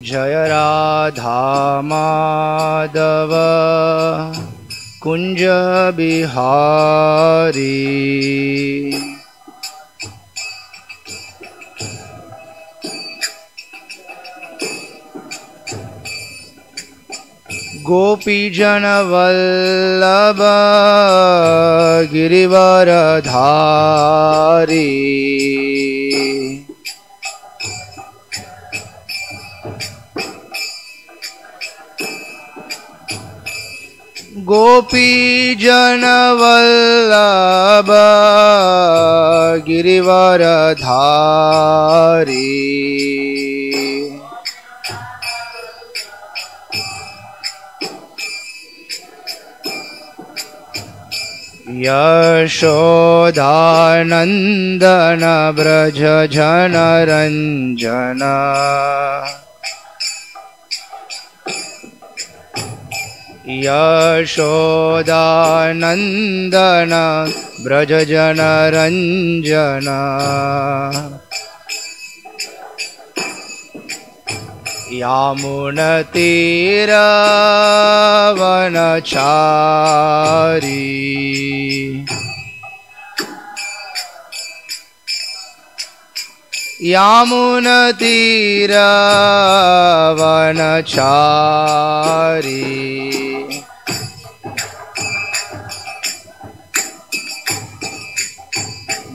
जय राधा माधव कुंज बिहारी। गोपी जन वल्लभ गिरिवरधारी। गोपी जन वल्लभ गिरिवरधारी। यशोदानंदन ब्रज जनरंजन। यशोदानंदन ब्रज जनरंजन। यामुनतीरवनचारी। यामुनतीरवनचारी।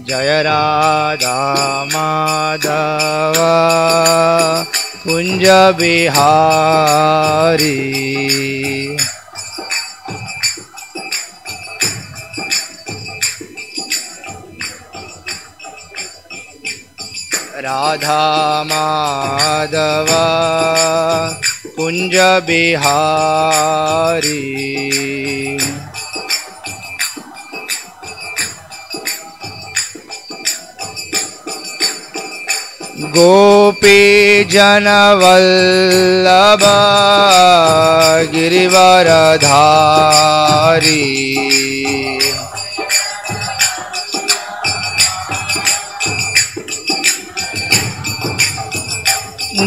जय राधा माधव कुंज बिहारी। राधा माधव कुंज बिहारी। गोपी जन वल्लभ गिरिवरधारी।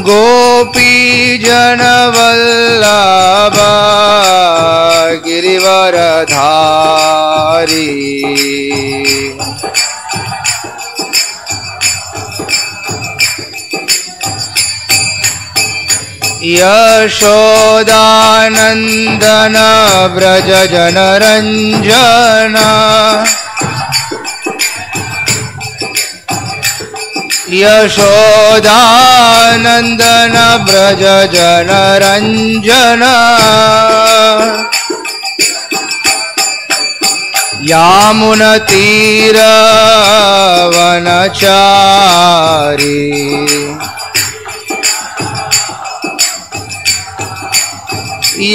गोपी जन वल्लभ गिरिवरधारी। यशोदानंदन ब्रज जनरंजन। यशोदानंदन ब्रज जनरंजन। यामुनतीरवनचारी।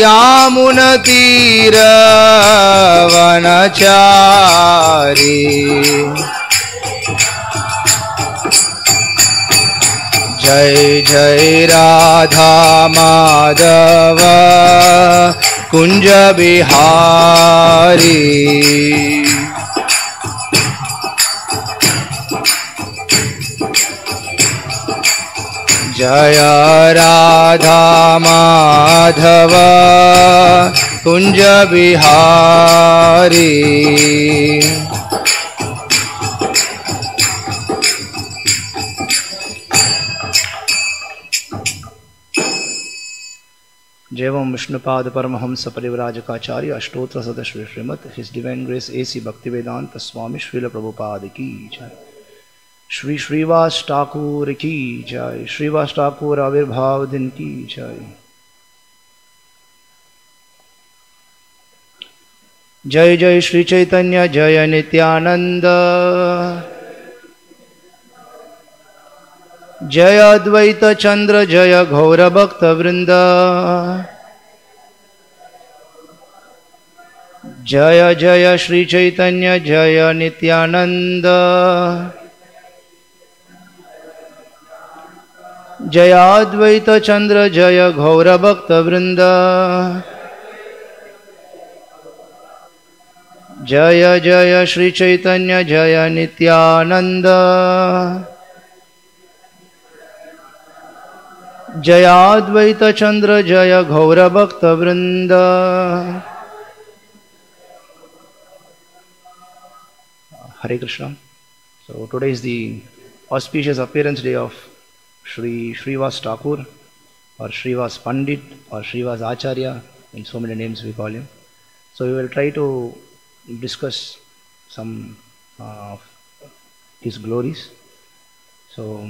यामुनतीरवनचारी। जय जय राधा माधव कुंज बिहारी। जय राधा माधव कुंज बिहारी। जयवं विष्णुपाद परमहंस परिव्राजकाचार्य अष्टोत्तर सदश्री Srimad his divine grace AC Bhaktivedanta Swami Srila Prabhupada की जय। श्री श्रीवास ठाकुर की जय। श्रीवास ठाकुर आविर्भाव दिन की जय। जय जय श्री चैतन्य जय नित्यानंद। जय अद्वैत चंद्र जय घोर भक्त वृंद। जय जय श्री चैतन्य जय नित्यानंद। जय अद्वैत चंद्र जय घोर भक्त वृंद। जय जय श्री चैतन्य जय Nityanand. Jayadvaita Chandra Jaya Gaura Bhakta Vrinda. Hare Krishna. So today is the auspicious appearance day of Śrīvās Thakur, or Śrīvās Paṇḍit, or Śrīvās Acharya, in so many names we call him. So we will try to discuss some of his glories. So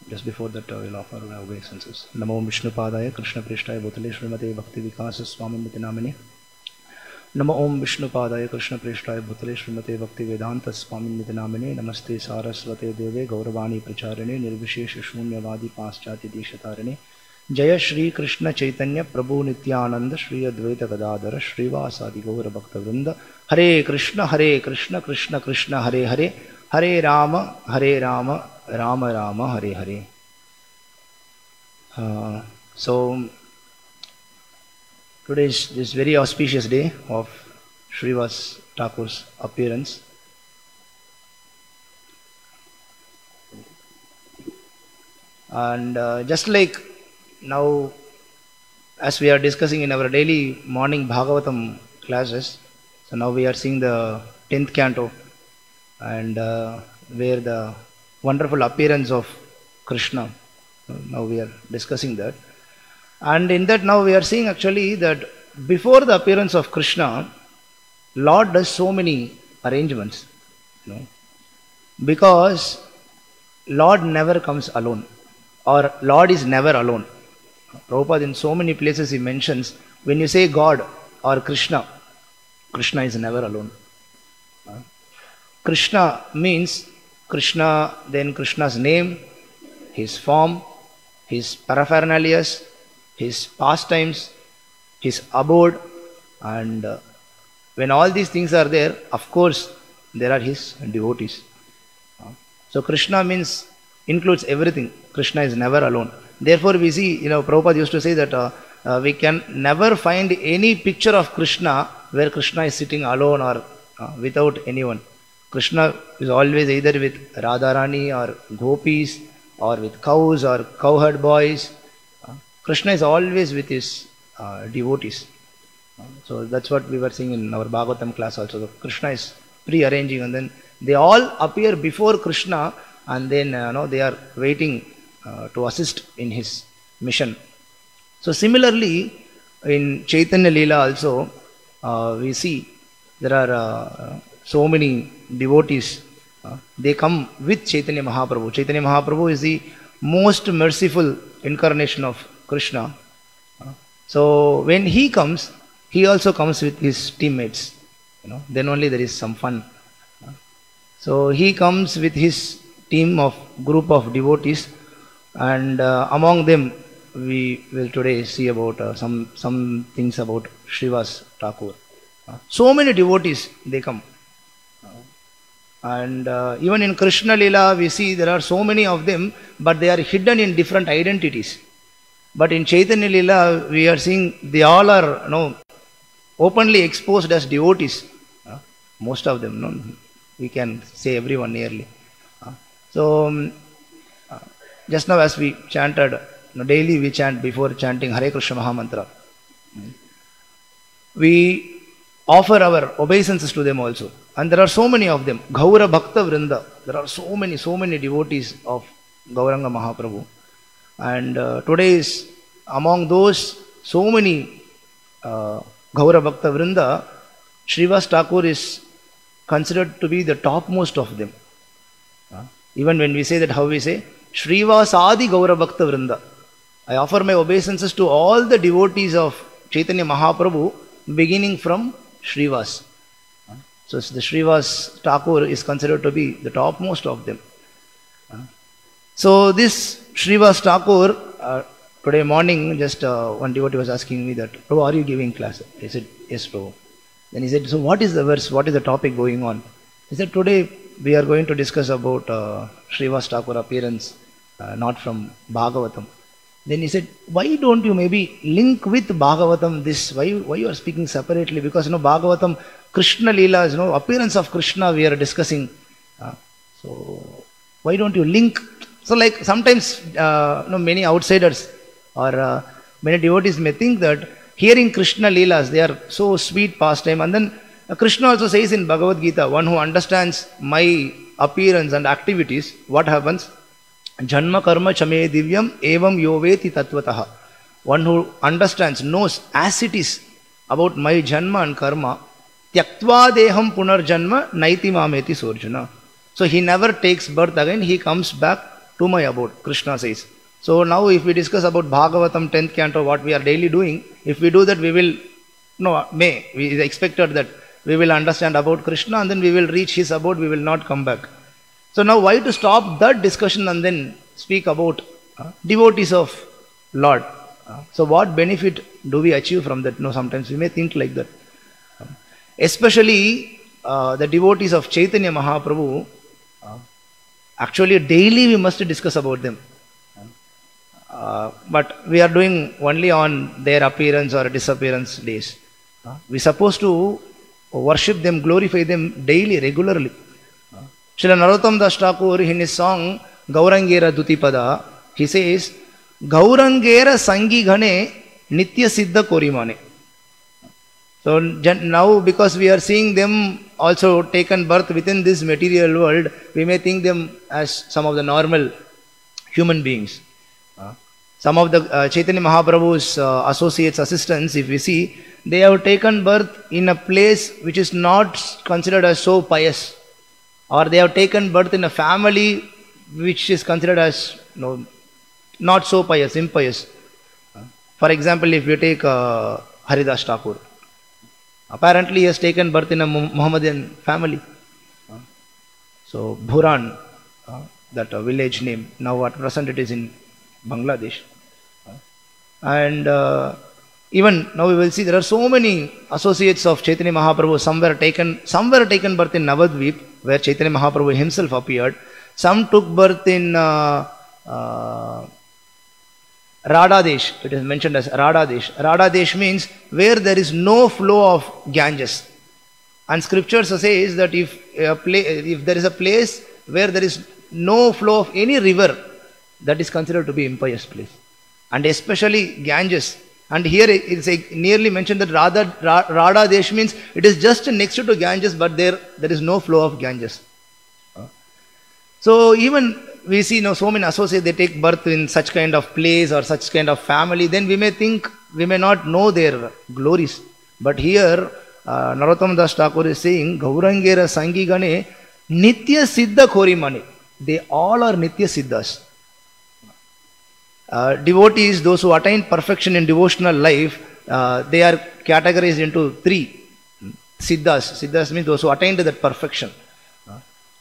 just before that, we will offer our obeisances. Namo Vishnu Padaya Krishna Prishtaya Bhutale Srimate Bhakti Vikasa Swami Miti Namine. Namo Om Vishnu Padaya Krishna Prishtaya Bhutale Srimate Bhakti Vedanta Swami Miti Namine. Namaste Saraswate Deve Gauravani Pracharane Nirvishesha Shunyavadi Paschati Dishatarane. Jaya Shri Krishna Chaitanya Prabhu Nityananda Shri Advaita Gadadhara Śrīvās Adi Gaura Bhakta Vrinda. Hare Krishna Krishna Krishna Hare Hare Hare Rama Rama Rama Hare Hare. So today is this very auspicious day of Śrīvās Thakur's appearance. And just like now, as we are discussing in our daily morning Bhagavatam classes, so now we are seeing the 10th canto, and where the wonderful appearance of Krishna, now we are discussing that. And in that now we are seeing actually that before the appearance of Krishna, Lord does so many arrangements, because Lord never comes alone, or Lord is never alone. Prabhupada in so many places he mentions, when you say God or Krishna, Krishna is never alone. Krishna means Krishna, then Krishna's name, his form, his paraphernalia, his pastimes, his abode, and when all these things are there, of course there are his devotees. So Krishna means includes everything. Krishna is never alone. Therefore we see, Prabhupada used to say that we can never find any picture of Krishna where Krishna is sitting alone or without anyone. Krishna is always either with Radharani or gopis, or with cows or cowherd boys. Krishna is always with his devotees. So that's what we were seeing in our Bhagavatam class also. So Krishna is pre-arranging, and then they all appear before Krishna, and then they are waiting to assist in his mission. So similarly, in Chaitanya Leela also, we see there are so many devotees. They come with Chaitanya Mahaprabhu. Chaitanya Mahaprabhu is the most merciful incarnation of Krishna. So when he comes, he also comes with his teammates. Then only there is some fun. So he comes with his team of group of devotees, and among them we will today see about some things about Śrīvās Thakur. So many devotees they come, and even in Krishna Leela we see there are so many of them, but they are hidden in different identities. But in Chaitanya Leela we are seeing they all are openly exposed as devotees. Most of them, we can say everyone nearly. So just now as we chanted, daily we chant before chanting Hare Krishna Mahamantra. We offer our obeisances to them also. And there are so many of them. Gaura Bhakta Vrinda. There are so many devotees of Gauranga Mahaprabhu. And today is among those so many Gaura Bhakta Vrinda, Śrīvās Thakur is considered to be the topmost of them. Even when we say that, how we say? Śrīvās Adi Gaura Bhakta Vrinda. I offer my obeisances to all the devotees of Chaitanya Mahaprabhu, beginning from Śrīvās. So the Śrīvās Thakur is considered to be the topmost of them. So this Śrīvās Thakur, today morning, just one devotee was asking me that, Prabhu, are you giving class? I said, yes, Prabhu. Then he said, so what is the verse? What is the topic going on? He said, today we are going to discuss about Śrīvās Thakur appearance, not from Bhagavatam. Then he said, why don't you maybe link with Bhagavatam this? Why you are speaking separately? Because Bhagavatam, Krishna Leela, appearance of Krishna we are discussing. So why don't you link So like sometimes many outsiders or many devotees may think that hearing Krishna Leelas, they are so sweet pastime. And then Krishna also says in Bhagavad Gita, one who understands my appearance and activities, what happens? Janma karma chame divyam evam yoveti tattvataha. One who understands, knows as it is about my janma and karma, tyaktva deham punarjanma naiti mameti sorjuna. So he never takes birth again, he comes back to my abode, Krishna says. So now if we discuss about Bhagavatam 10th canto, what we are daily doing, if we do that, we will, we expected that we will understand about Krishna and then we will reach his abode, we will not come back. So now why to stop that discussion and then speak about devotees of Lord? So what benefit do we achieve from that? Sometimes we may think like that. Especially the devotees of Chaitanya Mahaprabhu, actually daily we must discuss about them. But we are doing only on their appearance or disappearance days. We are supposed to worship them, glorify them daily, regularly. Srila Narottam Das Thakur in his song Gaurangera Dutipada, he says, Gaurangera Sangi Ghane Nitya Siddha Korimane. So now because we are seeing them also taken birth within this material world, we may think them as some of the normal human beings. Some of the Chaitanya Mahaprabhu's associates, assistants, if we see, they have taken birth in a place which is not considered as so pious. Or they have taken birth in a family which is considered as not so pious, impious. For example, if you take Haridas Thakur, apparently he has taken birth in a Muhammadan family. So Bhuran, that village name, now at present it is in Bangladesh. And even now we will see there are so many associates of Chaitanya Mahaprabhu. Some were taken birth in Navadvip, where Chaitanya Mahaprabhu himself appeared. Some took birth in Radhadesh. It is mentioned as Radhadesh. Radhadesh means where there is no flow of Ganges. And scriptures says that if there is a place where there is no flow of any river, that is considered to be impious place. And especially Ganges. And here it is nearly mentioned that Radhadesh means it is just next to Ganges, but there is no flow of Ganges. So even we see so many associates, they take birth in such kind of place or such kind of family, then we may think, we may not know their glories. But here Narottam Das Thakur is saying, Gaurangera Sangi Gane Nitya Siddha Korimane. They all are Nitya Siddhas. Devotees, those who attain perfection in devotional life, they are categorized into three Siddhas. Siddhas means those who attained that perfection.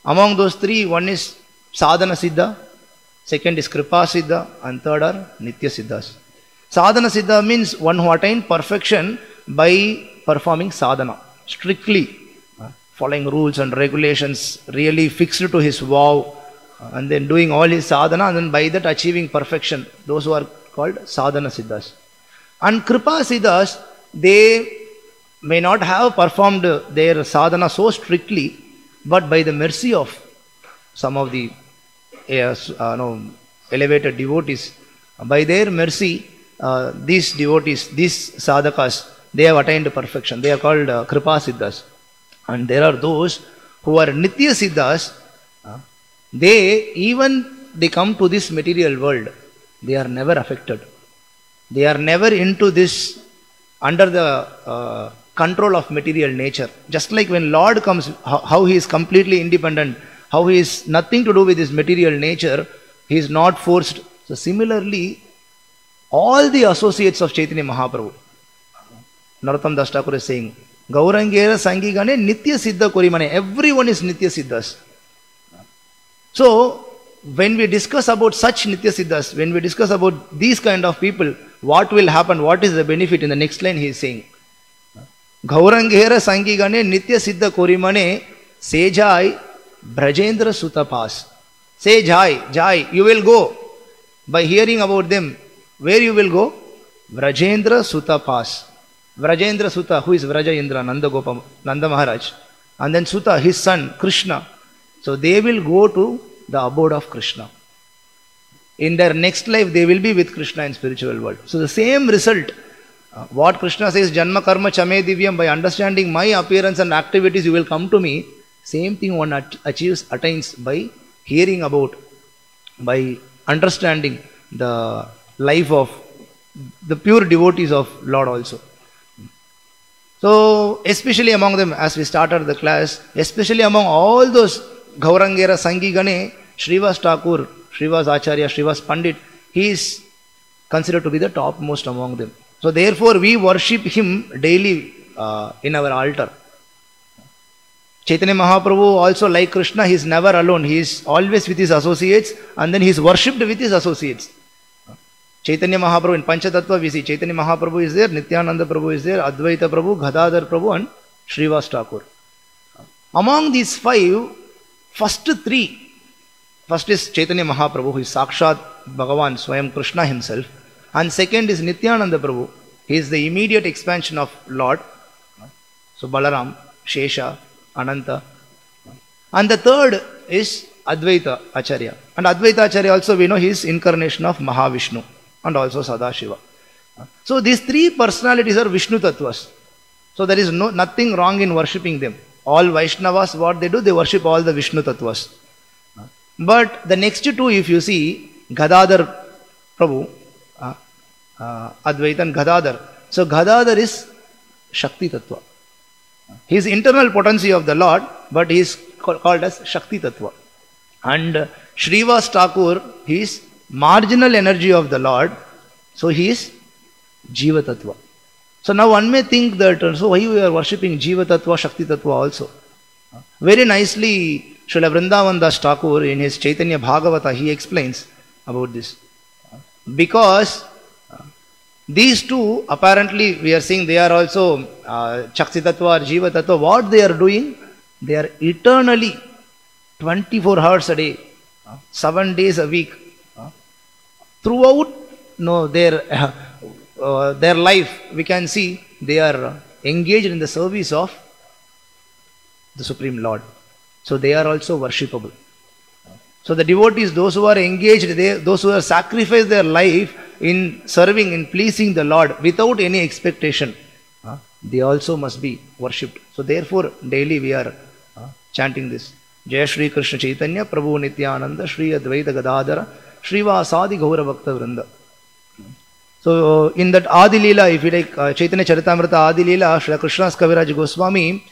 Among those three, one is Sadhana Siddha, second is Kripa Siddha, and third are Nitya Siddhas. Sadhana Siddha means one who attained perfection by performing sadhana, strictly following rules and regulations, really fixed to his vow, and then doing all his sadhana, and then by that achieving perfection. Those who are called Sadhana Siddhas. And Kripa Siddhas, they may not have performed their sadhana so strictly, but by the mercy of some of the elevated devotees, by their mercy, these devotees, these sadhakas, they have attained perfection. They are called Kripa Siddhas. And there are those who are Nitya Siddhas. They come to this material world, they are never affected. They are never into this, under the control of material nature. Just like when Lord comes, how he is completely independent, how he is nothing to do with his material nature, he is not forced. So similarly, all the associates of Chaitanya Mahaprabhu, Narottam Das Thakur is saying, Gaurangera Sangi Gane Nitya Siddha Korimane. Everyone is Nitya Siddhas. So, when we discuss about such Nitya Siddhas, when we discuss about these kind of people, what will happen, what is the benefit? In the next line he is saying, Gaurangera Sangi Gane Nitya Siddha Korimane Sejai Brajendra Sutapas. Say Jai, you will go. By hearing about them, where you will go? Brajendra Sutapas. Brajendra Suta, who is Vrajendra, Nanda Maharaj. And then Suta, his son, Krishna. So they will go to the abode of Krishna. in their next life they will be with Krishna in spiritual world. So the same result, what Krishna says, Janma Karma Chame Divyam, by understanding my appearance and activities you will come to me, same thing one attains by hearing about, by understanding the life of the pure devotees of Lord also. So especially among them, as we started the class, especially among all those Gaurangera Sangi Gane, Śrīvās Thakur, Śrīvās Acharya, Śrīvās Paṇḍit, he is considered to be the topmost among them. So therefore we worship him daily in our altar. Chaitanya Mahaprabhu also, like Krishna, he is never alone. He is always with his associates, and then he is worshipped with his associates. Chaitanya Mahaprabhu, in Panchatattva we see Chaitanya Mahaprabhu is there, Nityananda Prabhu is there, Advaita Prabhu, Gadadhar Prabhu and Śrīvās Thakur. Among these five, first three, first is Chaitanya Mahaprabhu, who is Sakshat Bhagavan, Swayam Krishna himself, and second is Nityananda Prabhu, he is the immediate expansion of Lord, so Balaram, Shesha, Ananta, and the third is Advaita Acharya, and Advaita Acharya also we know he is incarnation of Mahavishnu and also Sadashiva. So these three personalities are Vishnu Tattvas. So there is nothing wrong in worshipping them. All Vaishnavas, what they do, they worship all the Vishnu Tattvas. But the next two, if you see, Gadadhar Prabhu, Advaita and Gadadhar. So Gadadhar is Shakti Tattva. He is internal potency of the Lord, but he is called as Shakti Tattva. And Śrīvās Thakur, he is marginal energy of the Lord, so he is Jiva Tattva. So now one may think that, so why we are worshipping Jiva Tattva, Shakti Tattva also? Very nicely, Srila Vrindavan Das Thakur in his Chaitanya Bhagavata, he explains about this. Because these two, apparently we are seeing they are also Shakti Tattva or Jiva Tattva. What they are doing? They are eternally 24 hours a day, 7 days a week, throughout their life, we can see they are engaged in the service of the Supreme Lord. So they are also worshipable. So the devotees, those who are engaged, those who have sacrificed their life in serving, in pleasing the Lord without any expectation, they also must be worshipped. So therefore daily we are chanting this. Jai Shri Krishna Chaitanya Prabhu Nityananda Shri Advaita Gadadhara Śrīvāsādi Gaura Bhakta Vrinda. So in that Adi Leela, if you like Chaitanya Charitamrita Adi Leela, Shri Krishna's Kaviraj Goswami,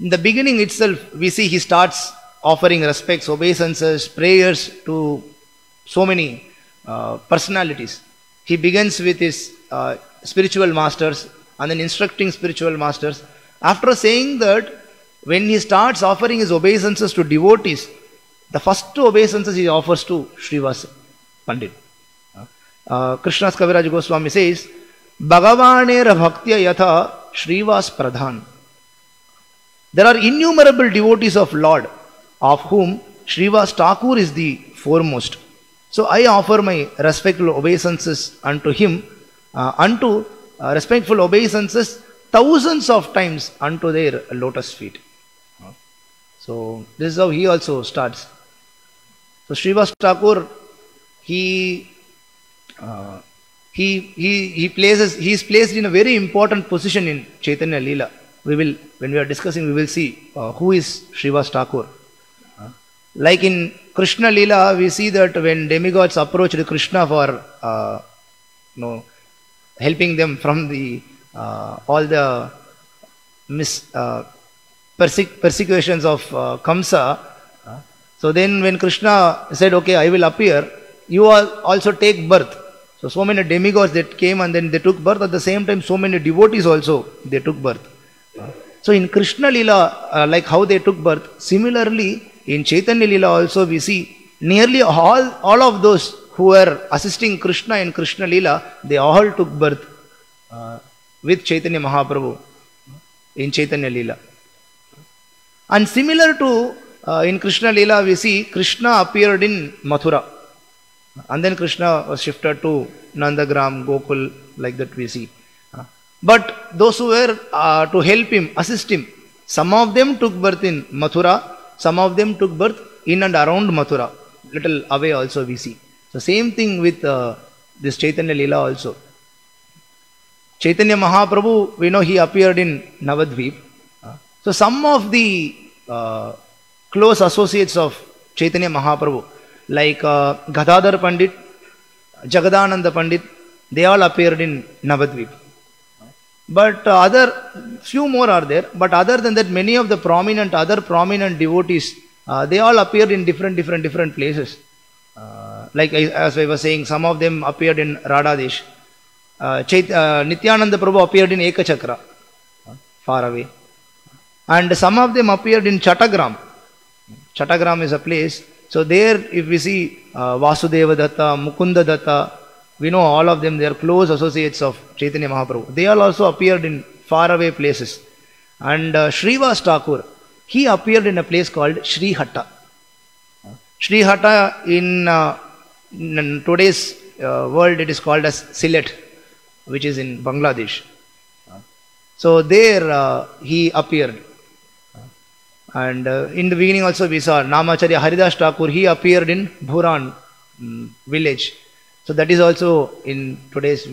in the beginning itself we see he starts offering respects, obeisances, prayers to so many personalities. He begins with his spiritual masters and then instructing spiritual masters. After saying that, when he starts offering his obeisances to devotees, the first two obeisances he offers to Śrīvās Paṇḍit. Krishna's Kaviraj Goswami says, Bhagavanera bhaktya yatha Śrīvās pradhan. There are innumerable devotees of Lord, of whom Śrīvās Thakur is the foremost. So I offer my respectful obeisances unto him, respectful obeisances thousands of times unto their lotus feet. So this is how he also starts. So Śrīvās Thakur, he is placed in a very important position in Chaitanya Leela. When we are discussing, we will see who is Śrīvās Thakur. Like in Krishna Leela, we see that when demigods approached Krishna for helping them from the all the persecutions of Kamsa, so then when Krishna said, okay, I will appear, you all also take birth. So many demigods that came and then they took birth. At the same time, so many devotees also, they took birth. So in Krishna Leela, like how they took birth, similarly in Chaitanya Leela also we see nearly all of those who were assisting Krishna in Krishna Leela, they all took birth with Chaitanya Mahaprabhu in Chaitanya Leela. And similar to in Krishna Leela, we see Krishna appeared in Mathura. And then Krishna was shifted to Nandagram, Gokul, like that we see. But those who were to help him, assist him, some of them took birth in Mathura, some of them took birth in and around Mathura, little away also we see. So same thing with this Chaitanya Leela also. Chaitanya Mahaprabhu, we know he appeared in Navadvip. So some of the close associates of Chaitanya Mahaprabhu, like Gadadhar Pandit, Jagadananda Pandit, they all appeared in Navadvip. But few more are there. But other than that, many of the other prominent devotees, they all appeared in different places. Like as I was saying, some of them appeared in Radhadesh. Nityananda Prabhu appeared in Ekachakra, far away. And some of them appeared in Chattagram. Chattagram is a place. So there, if we see Vasudeva Datta, Mukunda Datta, we know all of them, they are close associates of Chaitanya Mahaprabhu. They all also appeared in faraway places. And Śrīvās Thakur, he appeared in a place called Srihatta. Srihatta in today's world, it is called as Sylhet, which is in Bangladesh. So there he appeared. And in the beginning also we saw Namacharya Haridas Thakur, he appeared in Bhuran village. So that is also in today's,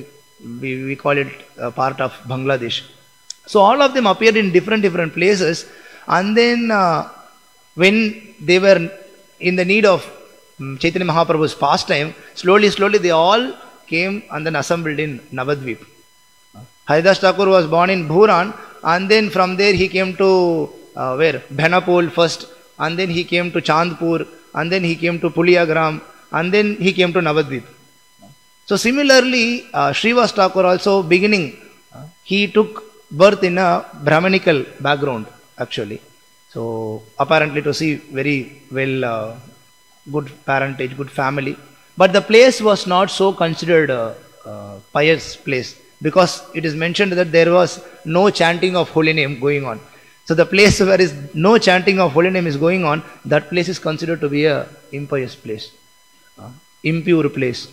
we call it part of Bangladesh. So all of them appeared in different places. And then when they were in the need of Chaitanya Mahaprabhu's pastime, slowly they all came and then assembled in Navadvip. Haridas Thakur was born in Bhuran, and then from there he came to Bhenapol first, and then he came to Chandpur, and then he came to Puliyagram, and then he came to Navadvip. So similarly, Śrīvās Thakur also beginning, he took birth in a Brahmanical background actually. So apparently to see very well, good parentage, good family. But the place was not so considered a pious place, because it is mentioned that there was no chanting of holy name going on. So the place where is no chanting of holy name is going on, that place is considered to be a impious place, impure place.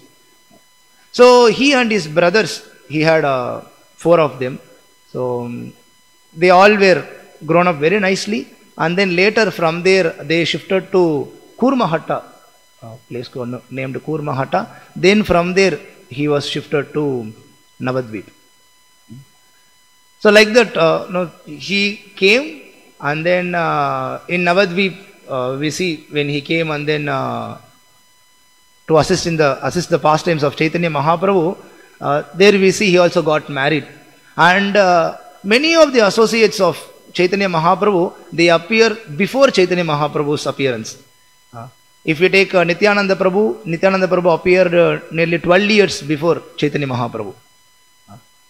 So he and his brothers, he had 4 of them. So they all were grown up very nicely, and then later from there they shifted to Kurmahatta, place named Kurmahatta. Then from there he was shifted to Navadvip. So like that, he came, and then in Navadvip we see when he came and then to assist the pastimes of Chaitanya Mahaprabhu, there we see he also got married. And many of the associates of Chaitanya Mahaprabhu, they appear before Chaitanya Mahaprabhu's appearance. If we take Nityananda Prabhu appeared nearly 12 years before Chaitanya Mahaprabhu.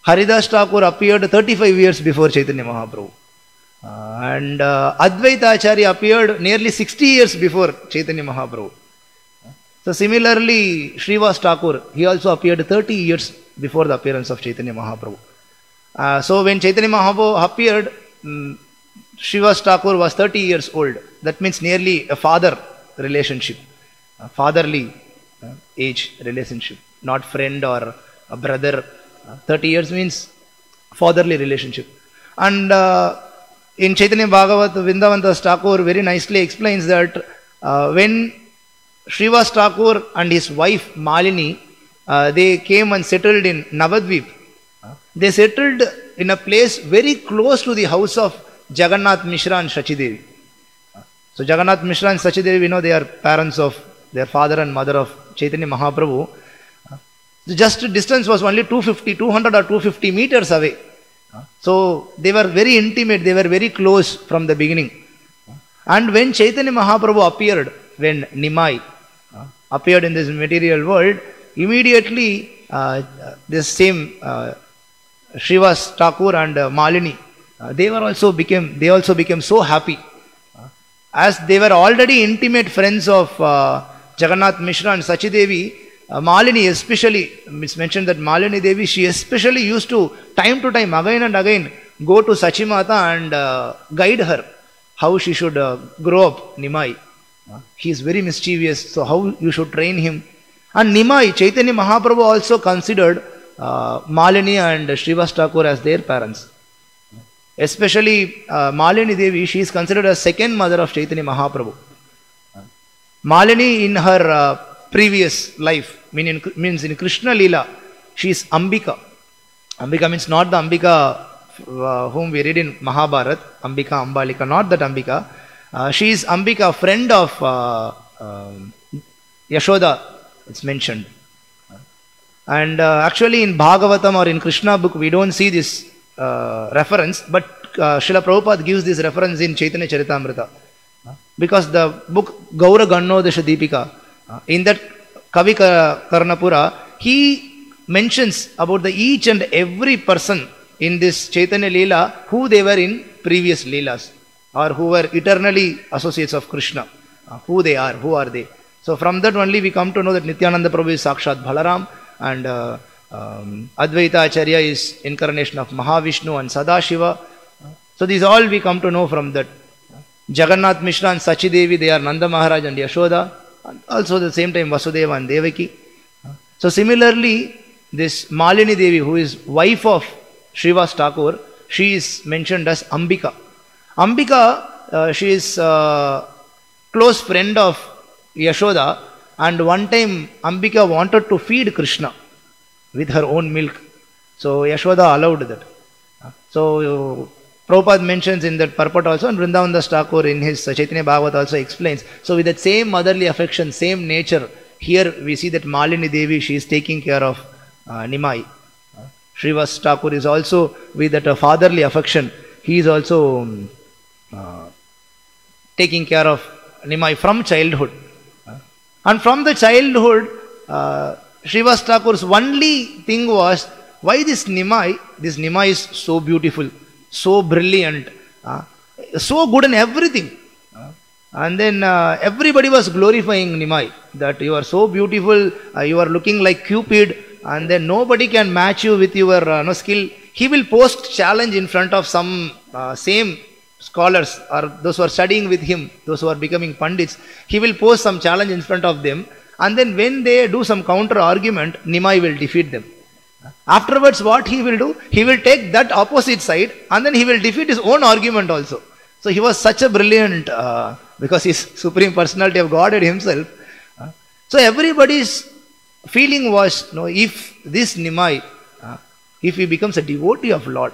Haridas Thakur appeared 35 years before Chaitanya Mahaprabhu. And Advaita Acharya appeared nearly 60 years before Chaitanya Mahaprabhu. So similarly, Śrīvās Thakur, he also appeared 30 years before the appearance of Chaitanya Mahaprabhu. So when Chaitanya Mahaprabhu appeared, Śrīvās Thakur was 30 years old. That means nearly a father relationship, a fatherly age relationship, not friend or a brother. 30 years means fatherly relationship. And in Chaitanya Bhagavat, Vrindavan Das Thakur very nicely explains that when Śrīvās Thakur and his wife Malini, they came and settled in Navadvip. They settled in a place very close to the house of Jagannath Mishra and Shachidevi. So Jagannath Mishra and Shachidevi, we know they are parents of their father and mother of Chaitanya Mahaprabhu. The just distance was only 200 or 250 meters away. So they were very intimate, they were very close from the beginning. And when Chaitanya Mahaprabhu appeared, when Nimai appeared in this material world, immediately this same Śrīvās Thakur and Malini, they also became so happy. As they were already intimate friends of Jagannath Mishra and Sachidevi, Malini especially, it's mentioned that Malini Devi, she especially used to time again and again go to Sachimata and guide her how she should grow up, Nimai. He is very mischievous, so how you should train him. And Nimai, Chaitanya Mahaprabhu also considered Malini and Śrīvās Thakur as their parents. Especially Malini Devi, she is considered as second mother of Chaitanya Mahaprabhu. Malini in her previous life, means in Krishna Leela, she is Ambika. Ambika means not the Ambika whom we read in Mahabharata, Ambika, Ambalika, not that Ambika. She is Ambika, friend of Yashoda, it's mentioned. And actually in Bhagavatam or in Krishna book, we don't see this reference, but Srila Prabhupada gives this reference in Chaitanya Charitamrita. Because the book Gaura Gannodesha Deepika, in that Kavi Karnapura, he mentions about the each and every person in this Chaitanya Leela, who they were in previous Leelas, or who were eternally associates of Krishna, who they are, who are they. So from that only we come to know that Nityananda Prabhu is Sakshat Balaram, and Advaita Acharya is incarnation of Mahavishnu and Sadashiva. So these all we come to know from that. Jagannath Mishra and Sachi Devi, they are Nanda Maharaj and Yashoda, and also at the same time Vasudeva and Devaki. So similarly, this Malini Devi, who is wife of Śrīvās Thakur, she is mentioned as Ambika. Ambika, she is close friend of Yashoda, and one time Ambika wanted to feed Krishna with her own milk. So Yashoda allowed that. So Prabhupada mentions in that purport also, and Vrindavan Das Thakur in his Chaitanya Bhagavat also explains. So with that same motherly affection, same nature, here we see that Malini Devi, she is taking care of Nimai. Śrīvās Thakur is also with that fatherly affection. He is also taking care of Nimai from childhood. And from the childhood, Śrīvās Thakur's only thing was, why this Nimai is so beautiful, so brilliant, so good in everything. And then everybody was glorifying Nimai, that you are so beautiful, you are looking like Cupid, and then nobody can match you with your skill. He will post challenge in front of some same scholars or those who are studying with him, those who are becoming Paṇḍits. He will post some challenge in front of them, and then when they do some counter argument, Nimai will defeat them. Afterwards, what he will do? He will take that opposite side, and then he will defeat his own argument also. So he was such a brilliant, because he is Supreme Personality of Godhead himself. So everybody's feeling was, if this Nimai, if he becomes a devotee of Lord,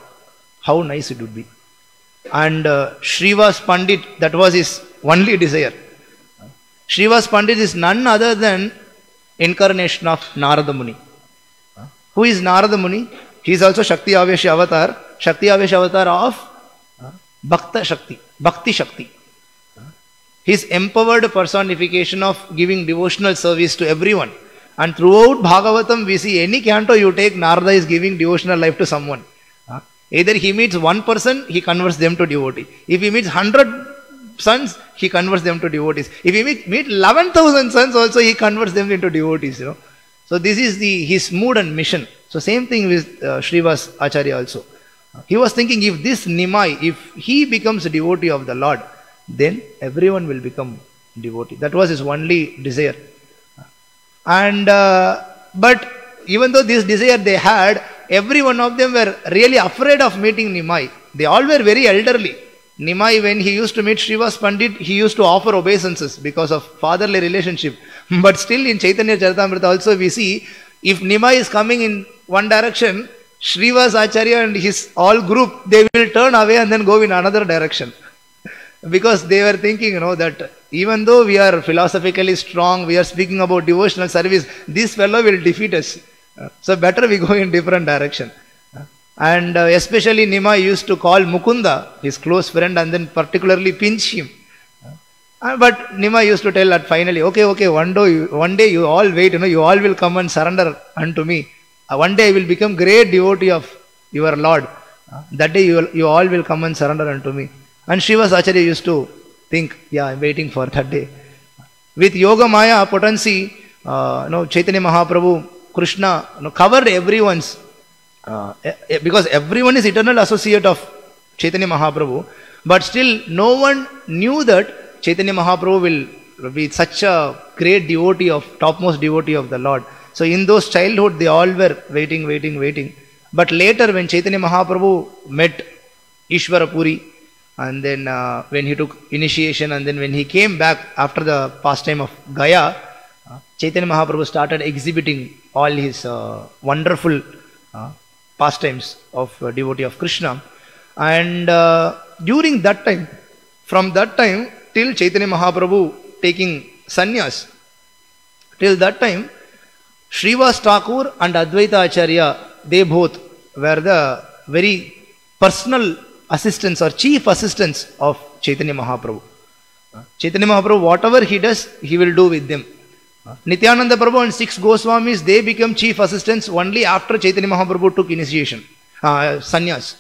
how nice it would be. And Śrīvās Paṇḍit, that was his only desire. Śrīvās Paṇḍit is none other than incarnation of Narada Muni. Who is Narada Muni? He is also Shakti Avesha Avatar. Shakti Avesha Avatar of Bhakti Shakti. His empowered personification of giving devotional service to everyone. And throughout Bhagavatam, we see any canto you take, Narada is giving devotional life to someone. Either he meets one person, he converts them to devotee. If he meets 100 sons, he converts them to devotees. If he meet 11,000 sons also, he converts them into devotees. So this is his mood and mission. So same thing with Śrīvās Acharya also. He was thinking, if this Nimai, if he becomes a devotee of the Lord, then everyone will become devotee. That was his only desire. And but even though this desire they had, every one of them were really afraid of meeting Nimai. They all were very elderly. Nimai, when he used to meet Śrīvās Paṇḍit, he used to offer obeisances because of fatherly relationship. But still in Chaitanya Charitamrita also we see, if Nimai is coming in one direction, Śrīvās Acharya and his all group, they will turn away and then go in another direction. Because they were thinking, that even though we are philosophically strong, we are speaking about devotional service, this fellow will defeat us. So better we go in different direction. And especially Nimai used to call Mukunda, his close friend, and then particularly pinch him. But Nimai used to tell that finally, okay, one day you all wait, you all will come and surrender unto me. One day I will become great devotee of your Lord. That day you all will come and surrender unto me. And Śrīvās Acharya used to think, I am waiting for that day. With Yoga Maya potency, Chaitanya Mahaprabhu, Krishna, covered everyone's, because everyone is eternal associate of Chaitanya Mahaprabhu, but still no one knew that Chaitanya Mahaprabhu will be such a great devotee topmost devotee of the Lord. So in those childhood, they all were waiting. But later when Chaitanya Mahaprabhu met Ishvara Puri, and then when he took initiation, and then when he came back after the pastime of Gaya, Chaitanya Mahaprabhu started exhibiting all his wonderful pastimes of devotee of Krishna. And during that time, from that time till Chaitanya Mahaprabhu taking sannyas, till that time, Śrīvās Thakur and Advaita Acharya, they both were the very personal assistants or chief assistants of Chaitanya Mahaprabhu. Chaitanya Mahaprabhu, whatever he does, he will do with them. Nityananda Prabhu and 6 Goswamis, they became chief assistants only after Chaitanya Mahaprabhu took initiation, sannyas.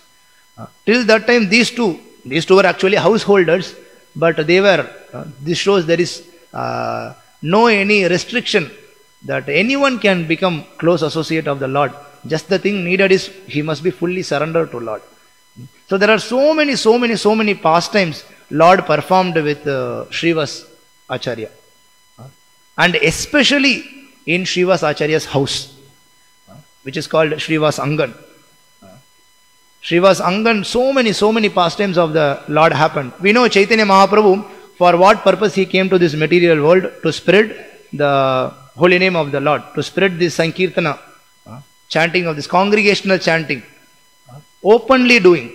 Till that time, these two were actually householders, but they were, this shows there is no any restriction that anyone can become close associate of the Lord. Just the thing needed is he must be fully surrendered to Lord. So there are so many pastimes Lord performed with Śrīvās Acharya. And especially in Śrīvās Acharya's house, which is called Śrīvās Angan. Śrīvās Angan, so many pastimes of the Lord happened. We know Chaitanya Mahaprabhu, for what purpose he came to this material world? To spread the holy name of the Lord, to spread this Sankirtana, chanting of this congregational chanting, openly doing.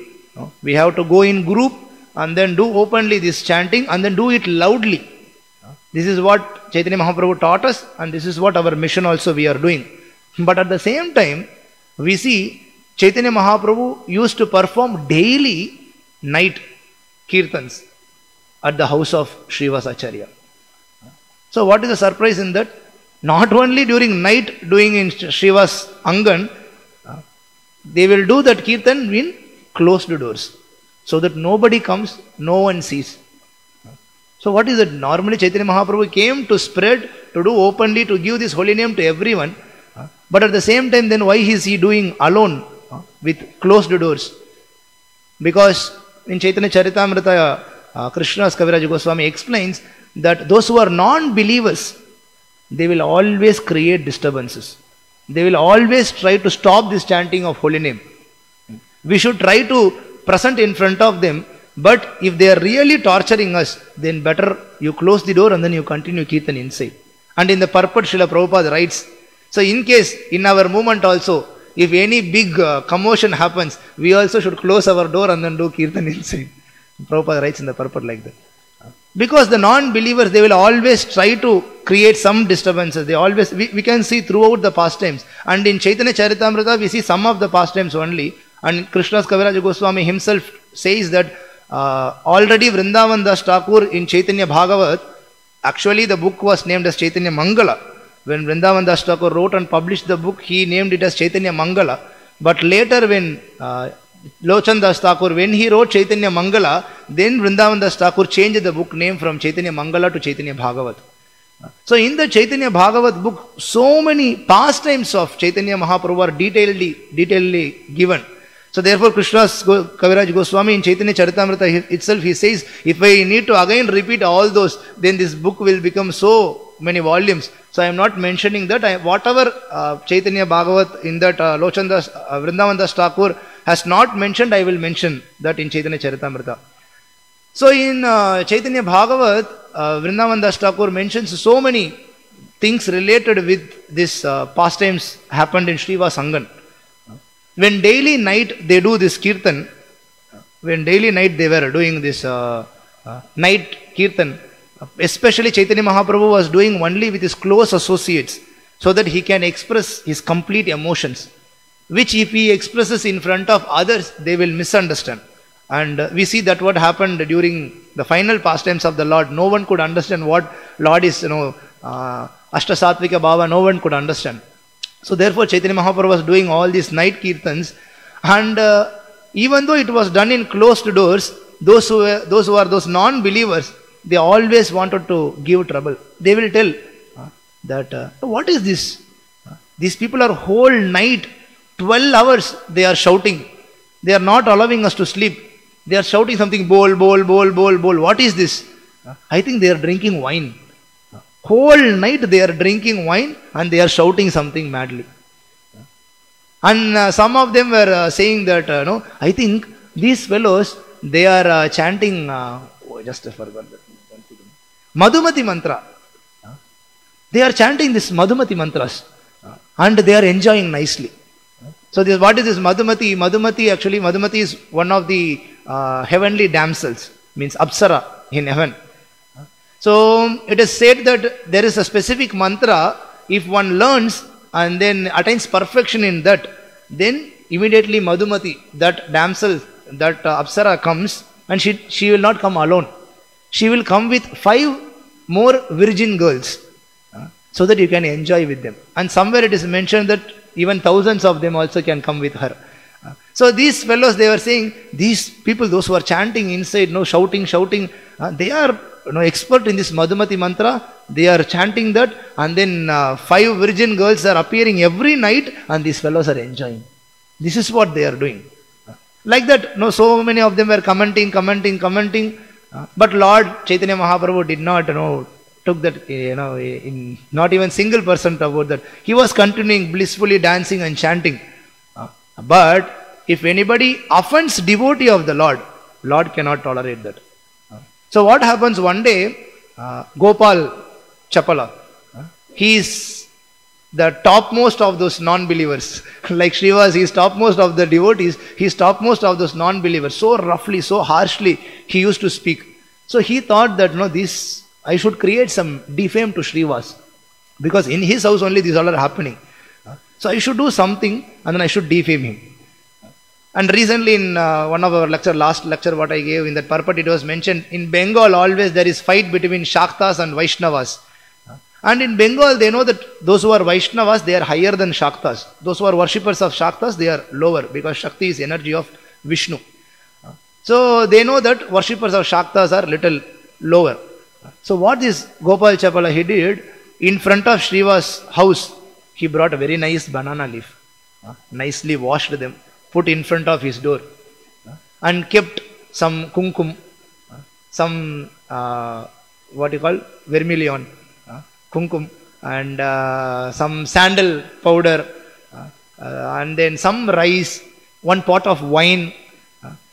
We have to go in group and then do openly this chanting and then do it loudly. This is what Chaitanya Mahaprabhu taught us, and this is what our mission also we are doing. But at the same time, we see Chaitanya Mahaprabhu used to perform daily night kirtans at the house of Śrīvās Acharya. So what is the surprise in that? Not only during night doing in Śrīvās Angan, they will do that kirtan in closed doors, so that nobody comes, no one sees. So what is it? Normally Chaitanya Mahaprabhu came to spread, to do openly, to give this holy name to everyone. But at the same time, then why is he doing alone with closed doors? Because in Chaitanya Charitamrita, Krishna's Kaviraj Goswami explains that those who are non-believers, they will always create disturbances. They will always try to stop this chanting of holy name. We should try to present in front of them, but if they are really torturing us, then better you close the door and then you continue kirtan inside. And in the purport, Srila Prabhupada writes, so in case in our movement also, if any big commotion happens, we also should close our door and then do kirtan inside. Prabhupada writes in the purport like that. Because the non-believers, they will always try to create some disturbances. They always, we can see throughout the pastimes. And in Chaitanya Charitamrita, we see some of the pastimes only. And Krishna's Kaviraj Goswami himself says that already Vrindavan Das Thakur in Chaitanya Bhagavat, actually the book was named as Chaitanya Mangala. When Vrindavan Das Thakur wrote and published the book, he named it as Chaitanya Mangala. But later when Lochan Das Thakur, when he wrote Chaitanya Mangala, then Vrindavan Das Thakur changed the book name from Chaitanya Mangala to Chaitanya Bhagavat. So in the Chaitanya Bhagavat book, so many pastimes of Chaitanya Mahaprabhu are detailedly given. So therefore Krishna's Kaviraj Goswami in Chaitanya Charitamrita itself, he says, if I need to again repeat all those, then this book will become so many volumes. So I am not mentioning that. Whatever Chaitanya Bhagavat in that Vrindavan Das Thakur has not mentioned, I will mention that in Chaitanya Charitamrita. So in Chaitanya Bhagavat, Vrindavan Das Thakur mentions so many things related with this pastimes happened in Śrīvās Angan. When daily night they do this kirtan, when daily night they were doing this night kirtan, especially Chaitanya Mahaprabhu was doing only with his close associates, so that he can express his complete emotions, which if he expresses in front of others, they will misunderstand. And we see that what happened during the final pastimes of the Lord. No one could understand what Lord is, Ashta Sattvika Bhava, no one could understand. So therefore Chaitanya Mahaprabhu was doing all these night kirtans, and even though it was done in closed doors, those who are those non-believers, they always wanted to give trouble. They will tell that what is this? These people are whole night, 12 hours they are shouting. They are not allowing us to sleep. They are shouting something, bol, bol, bol, bol, bol. What is this? I think they are drinking wine. Whole night they are drinking wine and they are shouting something madly. And some of them were saying that, I think these fellows, they are chanting, just forgot that. Madhumati mantra. They are chanting this Madhumati mantras and they are enjoying nicely. So this, what is this Madhumati? Madhumati is one of the heavenly damsels, means Apsara in heaven. So it is said that there is a specific mantra, if one learns and then attains perfection in that, then immediately Madhumati, that damsel, that Apsara comes, and she will not come alone. She will come with 5 more virgin girls, so that you can enjoy with them. And somewhere it is mentioned that even thousands of them also can come with her. So these fellows, they were saying, these people, those who are chanting inside, shouting, they are expert in this Madhumati mantra. They are chanting that, and then 5 virgin girls are appearing every night, and these fellows are enjoying. This is what they are doing. Like that, so many of them were commenting. But Lord Chaitanya Mahaprabhu did not, took that, not even single percent about that. He was continuing blissfully dancing and chanting. But if anybody offends devotee of the Lord cannot tolerate that. So what happens one day, Gopal Chapala, he is the topmost of those non-believers. Like Śrīvās, he is topmost of the devotees, he is topmost of those non-believers. So roughly, so harshly he used to speak. So he thought that, I should create some defame to Śrīvās, because in his house only these all are happening. So I should do something and then I should defame him. And recently in one of our last lecture what I gave in that purport, it was mentioned, in Bengal always there is fight between Shaktas and Vaishnavas. And in Bengal they know that those who are Vaishnavas, they are higher than Shaktas. Those who are worshippers of Shaktas, they are lower, because Shakti is energy of Vishnu. So they know that worshippers of Shaktas are little lower. So what this Gopal Chapala, he did, in front of Śrīvās' house, he brought a very nice banana leaf, nicely washed them, put in front of his door, and kept some kumkum, some what you call vermilion, kumkum, and some sandal powder, and then some rice, 1 pot of wine.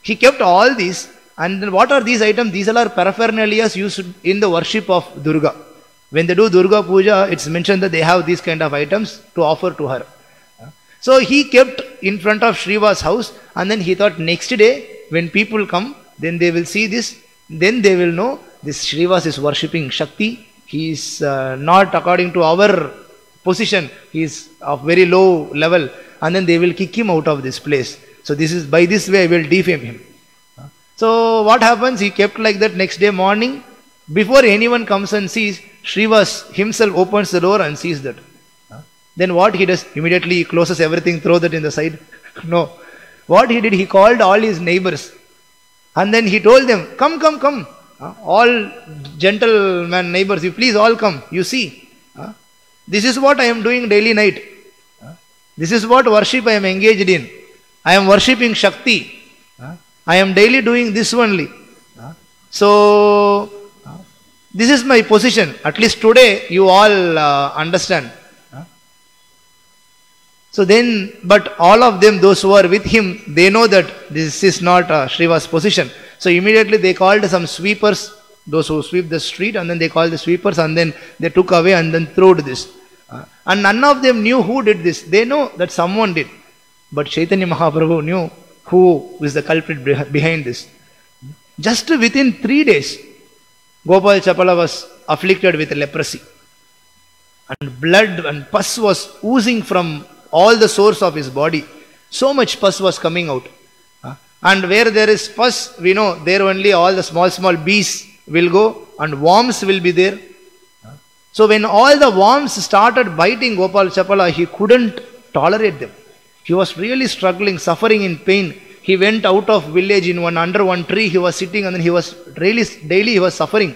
He kept all these. And then what are these items? These all are paraphernalias used in the worship of Durga. When they do Durga Puja, it's mentioned that they have these kind of items to offer to her. So he kept in front of Śrīvās' house, and then he thought next day when people come, then they will see this, then they will know this Śrīvās is worshipping Shakti. He is not according to our position. He is of very low level, and then they will kick him out of this place. So this is, by this way I will defame him. So what happens? He kept like that. Next day morning, before anyone comes and sees, Śrīvās himself opens the door and sees that. Then what he does? Immediately he closes everything, throw that in the side. No. What he did, he called all his neighbors. And then he told them, come. All gentlemen, neighbors, you please all come. You see, this is what I am doing daily night. This is what worship I am engaged in. I am worshipping Shakti. I am daily doing this only. So, this is my position. At least today you all understand. So then, but all of them, those who are with him, they know that this is not Śrīvās' position. So immediately they called some sweepers, those who sweep the street, and then they called the sweepers, and then they took away and then threw this. And none of them knew who did this. They know that someone did. But Chaitanya Mahaprabhu knew who is the culprit behind this. Just within 3 days, Gopal Chapala was afflicted with leprosy. And blood and pus was oozing from all the source of his body. So much pus was coming out. And where there is pus, we know there only all the small bees will go and worms will be there. So when all the worms started biting Gopal Chapala, he couldn't tolerate them. He was really struggling, suffering in pain. He went out of village under one tree. He was sitting, and then he was really daily he was suffering.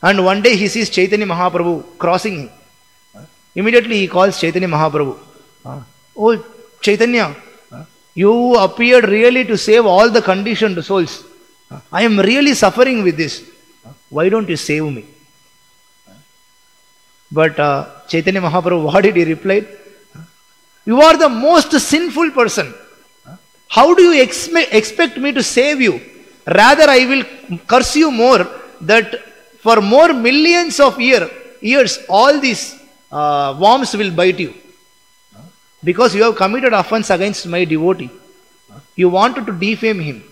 And one day he sees Chaitanya Mahaprabhu crossing him. Immediately he calls Chaitanya Mahaprabhu. Oh Chaitanya, you appeared really to save all the conditioned souls. I am really suffering with this. Why don't you save me? But Chaitanya Mahaprabhu, what did he reply? You are the most sinful person. How do you expect me to save you? Rather, I will curse you more, that for more millions of years, years, all these worms will bite you. Because you have committed offense against my devotee. You wanted to defame him.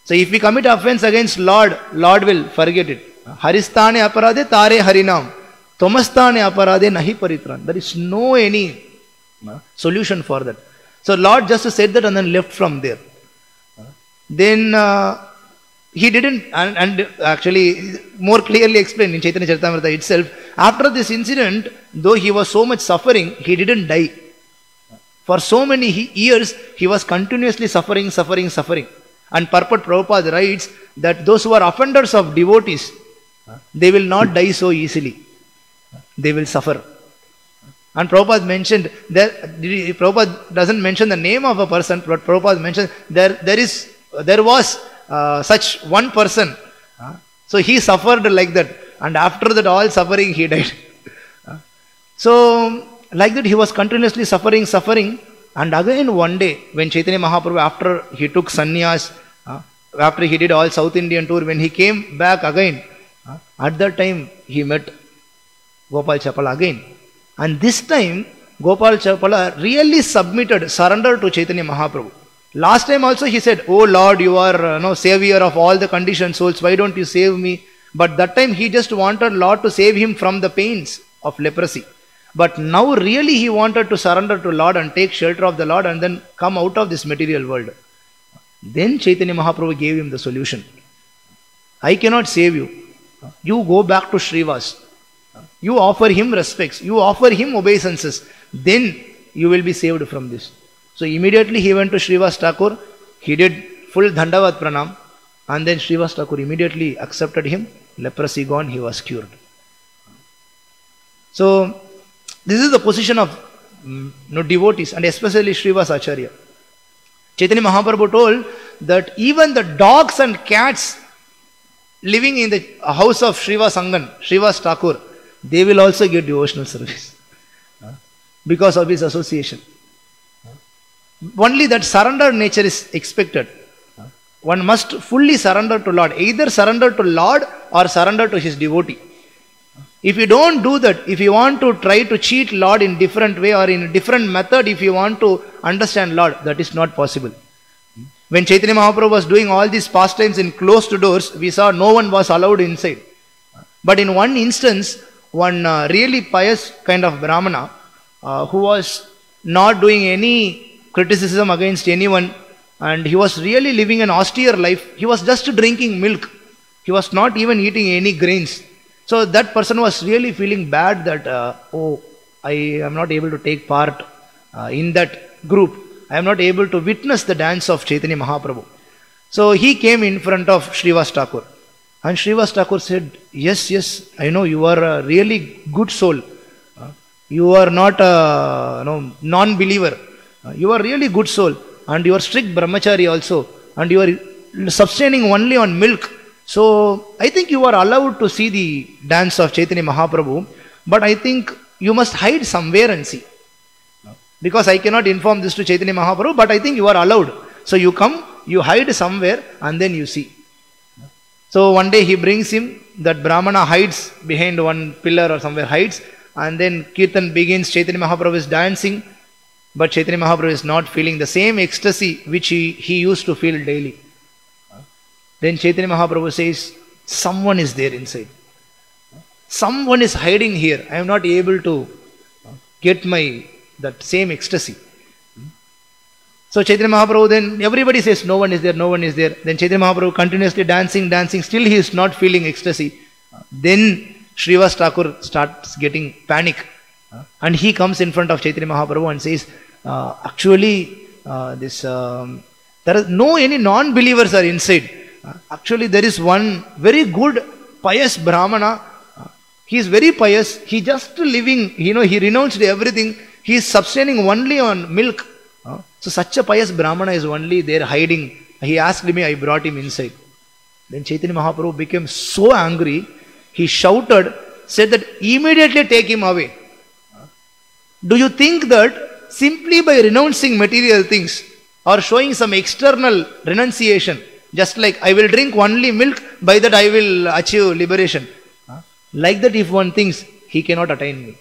So if we commit offense against Lord, Lord will forget it. Haristane aparade tare harinam. Tomastane aparade nahi paritran. There is no any solution for that. So Lord just said that and then left from there. Then he didn't, and actually more clearly explained in Chaitanya Charitamrita itself, after this incident, though he was so much suffering, he didn't die. For so many years, he was continuously suffering. And Purport Prabhupada writes that those who are offenders of devotees, they will not die so easily. They will suffer. And Prabhupada mentioned, Prabhupada doesn't mention the name of a person, but Prabhupada mentioned there was such one person. So he suffered like that. And after that all suffering, he died. So like that he was continuously suffering. And again one day, when Chaitanya Mahaprabhu, after he took sannyas, after he did all South Indian tour, when he came back again, at that time he met Gopal Chapala again. And this time, Gopal Chapala really surrendered to Chaitanya Mahaprabhu. Last time also he said, "Oh Lord, you are savior of all the conditioned souls, why don't you save me?" But that time he just wanted Lord to save him from the pains of leprosy. But now really he wanted to surrender to Lord and take shelter of the Lord and then come out of this material world. Then Chaitanya Mahaprabhu gave him the solution. I cannot save you. You go back to Śrīvās. You offer him respects. You offer him obeisances. Then you will be saved from this. So immediately he went to Śrīvās Thakur. He did full Dandavat Pranam. And then Śrīvās Thakur immediately accepted him. Leprosy gone. He was cured. So this is the position of devotees, and especially Śrīvās Acharya. Chaitanya Mahaprabhu told that even the dogs and cats living in the house of Śrīvās Angan, Śrīvās Thakur, they will also get devotional service because of his association. Only that surrendered nature is expected. One must fully surrender to Lord. Either surrender to Lord or surrender to his devotee. If you don't do that, if you want to try to cheat Lord in different way or in a different method, if you want to understand Lord, that is not possible. When Chaitanya Mahaprabhu was doing all these pastimes in closed doors, we saw no one was allowed inside. But in one instance, one really pious kind of Brahmana who was not doing any criticism against anyone, and he was really living an austere life. He was just drinking milk. He was not even eating any grains. So that person was really feeling bad that, I am not able to take part in that group. I am not able to witness the dance of Chaitanya Mahaprabhu. So he came in front of Śrīvās Thakur. And Śrīvās Thakur said, yes, I know you are a really good soul. You are not a non-believer. You are really good soul. And you are strict brahmachari also. And you are sustaining only on milk. So I think you are allowed to see the dance of Chaitanya Mahaprabhu. But I think you must hide somewhere and see. Because I cannot inform this to Chaitanya Mahaprabhu, but I think you are allowed. So you come, you hide somewhere and then you see. So one day he brings him, that Brahmana hides behind one pillar or somewhere hides, and then Kirtan begins, Chaitanya Mahaprabhu is dancing, but Chaitanya Mahaprabhu is not feeling the same ecstasy which he used to feel daily. Then Chaitanya Mahaprabhu says, someone is there inside. Someone is hiding here. I am not able to get that same ecstasy. So Chaitanya Mahaprabhu, then everybody says no one is there, no one is there. Then Chaitanya Mahaprabhu continuously dancing, still he is not feeling ecstasy. Then Śrīvās Thakur starts getting panic. And he comes in front of Chaitanya Mahaprabhu and says, there is no any non-believers are inside. Actually there is one very good pious Brahmana. He is very pious. He just living, he renounced everything. He is sustaining only on milk. So such a pious Brahmana is only there hiding. He asked me, I brought him inside. Then Chaitanya Mahaprabhu became so angry. He shouted, said that immediately take him away. Do you think that simply by renouncing material things or showing some external renunciation, just like I will drink only milk, by that I will achieve liberation? Like that, if one thinks he cannot attain me.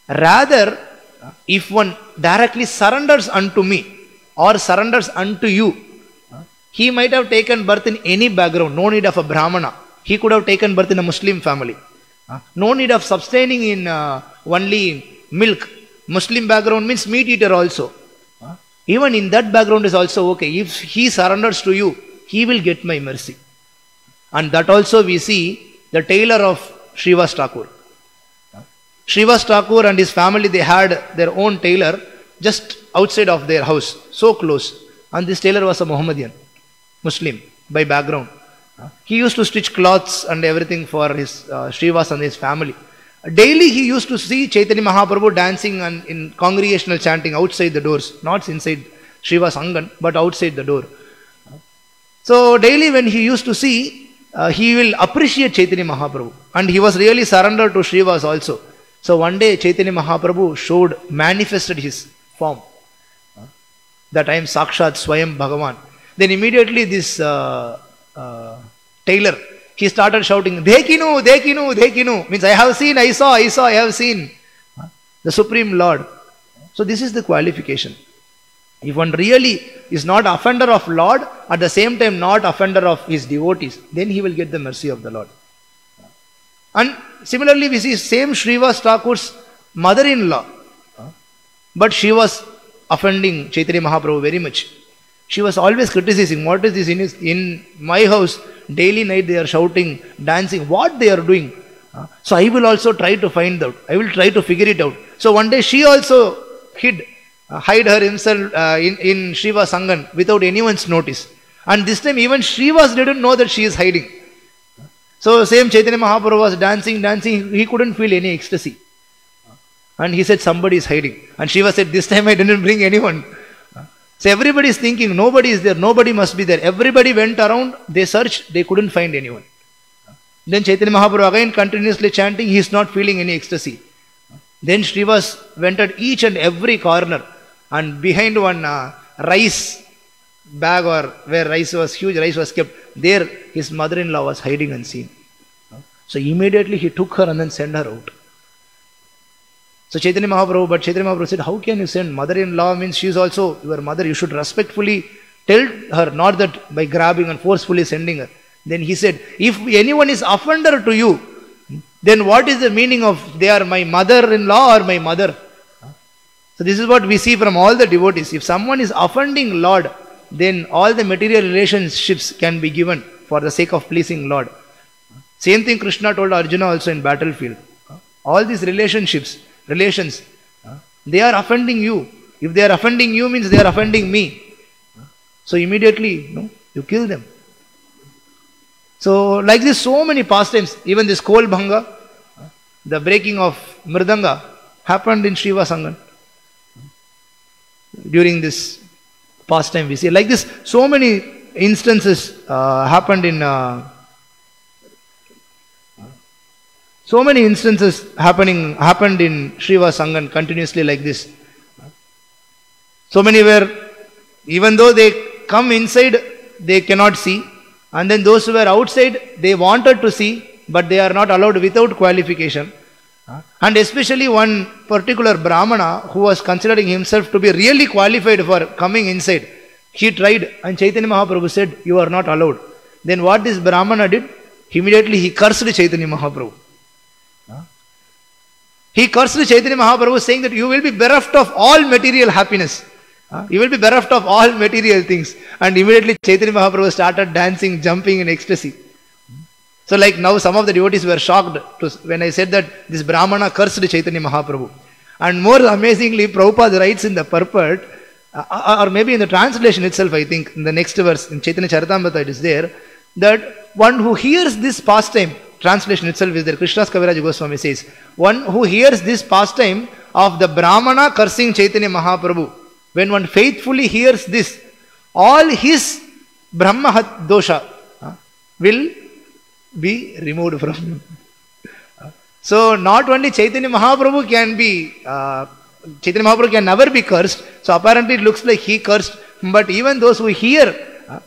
Rather, if one directly surrenders unto me or surrenders unto you, he might have taken birth in any background, no need of a Brahmana. He could have taken birth in a Muslim family. No need of sustaining in only milk. Muslim background means meat eater also. Even in that background is also okay. If he surrenders to you, he will get my mercy. And that also we see the tailor of Śrīvās Thakur. Śrīvās Thakur and his family, they had their own tailor just outside of their house, so close. And this tailor was a Mohammedan, Muslim by background. He used to stitch cloths and everything for his Śrīvās and his family. Daily he used to see Chaitanya Mahaprabhu dancing and in congregational chanting outside the doors, not inside Śrīvās Angan, but outside the door. So daily when he used to see, he will appreciate Chaitanya Mahaprabhu, and he was really surrendered to Śrīvās also. So one day Chaitanya Mahaprabhu manifested his form. That I am Sakshat Swayam Bhagavan. Then immediately this tailor, he started shouting, Dekinu, Dekinu, Dekinu. Means I have seen, I saw, I have seen. The Supreme Lord. So this is the qualification. If one really is not offender of Lord, at the same time not offender of his devotees, then he will get the mercy of the Lord. And similarly we see same Śrīvās Thakur's mother-in-law. But she was offending Chaitanya Mahaprabhu very much. She was always criticizing, what is this in my house, daily night they are shouting, dancing, what they are doing. So I will also try to find out. I will try to figure it out. So one day she also hide her himself in Śrīvās Angan without anyone's notice. And this time even Śrīvās didn't know that she is hiding. So same Chaitanya Mahaprabhu was dancing, he couldn't feel any ecstasy. And he said somebody is hiding. And Shiva said, this time I didn't bring anyone. So everybody is thinking, nobody is there, nobody must be there. Everybody went around, they searched, they couldn't find anyone. Then Chaitanya Mahaprabhu again continuously chanting, he is not feeling any ecstasy. Then Śrīvās went at each and every corner, and behind one rice bag, or where huge rice was kept, there his mother-in-law was hiding unseen. So immediately he took her and then sent her out. So Chaitanya Mahaprabhu said, how can you send mother-in-law? Means she is also your mother, you should respectfully tell her, not that by grabbing and forcefully sending her. Then he said, if anyone is offender to you, then what is the meaning of they are my mother-in-law or my mother? So this is what we see from all the devotees. If someone is offending Lord, then all the material relationships can be given for the sake of pleasing Lord. Same thing Krishna told Arjuna also in battlefield. All these relations, they are offending you. If they are offending you, means they are offending me. So immediately, you kill them. So like this, so many pastimes, even this Kol Bhanga, the breaking of Mridanga, happened in Śrīvās Angan. During this pastime we see. Like this, so many instances happened in happened in Śrīvās Angan continuously like this. So many were, even though they come inside, they cannot see. And then those who were outside, they wanted to see, but they are not allowed without qualification. And especially one particular Brahmana who was considering himself to be really qualified for coming inside. He tried, and Chaitanya Mahaprabhu said, you are not allowed. Then what this Brahmana did? Immediately he cursed Chaitanya Mahaprabhu. He cursed Chaitanya Mahaprabhu, saying that you will be bereft of all material happiness. You will be bereft of all material things. And immediately Chaitanya Mahaprabhu started dancing, jumping in ecstasy. So like now some of the devotees were shocked when I said that this Brahmana cursed Chaitanya Mahaprabhu. And more amazingly, Prabhupada writes in the purport, or maybe in the translation itself, I think, in the next verse, in Chaitanya Charitamrita it is there, that one who hears this pastime, translation itself is there, Krishnadas Kaviraj Goswami says, one who hears this pastime of the Brahmana cursing Chaitanya Mahaprabhu, when one faithfully hears this, all his Brahma dosha will be removed from him. So not only Chaitanya Mahaprabhu can never be cursed. So apparently it looks like he cursed, but even those who hear,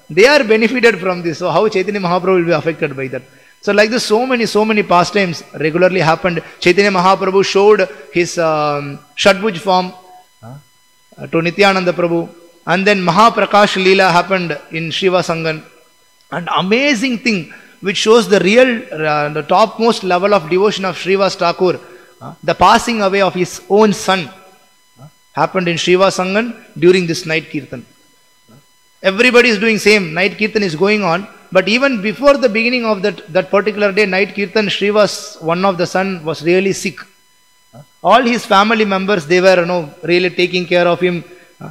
they are benefited from this. So how Chaitanya Mahaprabhu will be affected by that? So like this, so many pastimes regularly happened. Chaitanya Mahaprabhu showed his Shadbhuj form to Nityananda Prabhu. And then Mahaprakash Leela happened in Śrīvās Sangan. And amazing thing which shows the real, the topmost level of devotion of Śrīvās Thakur, the passing away of his own son happened in Śrīvās Sangan during this night kirtan. Everybody is doing same, night kirtan is going on. But even before the beginning of that particular day, night kirtan, Śrīvās, one of the son was really sick. All his family members, they were really taking care of him.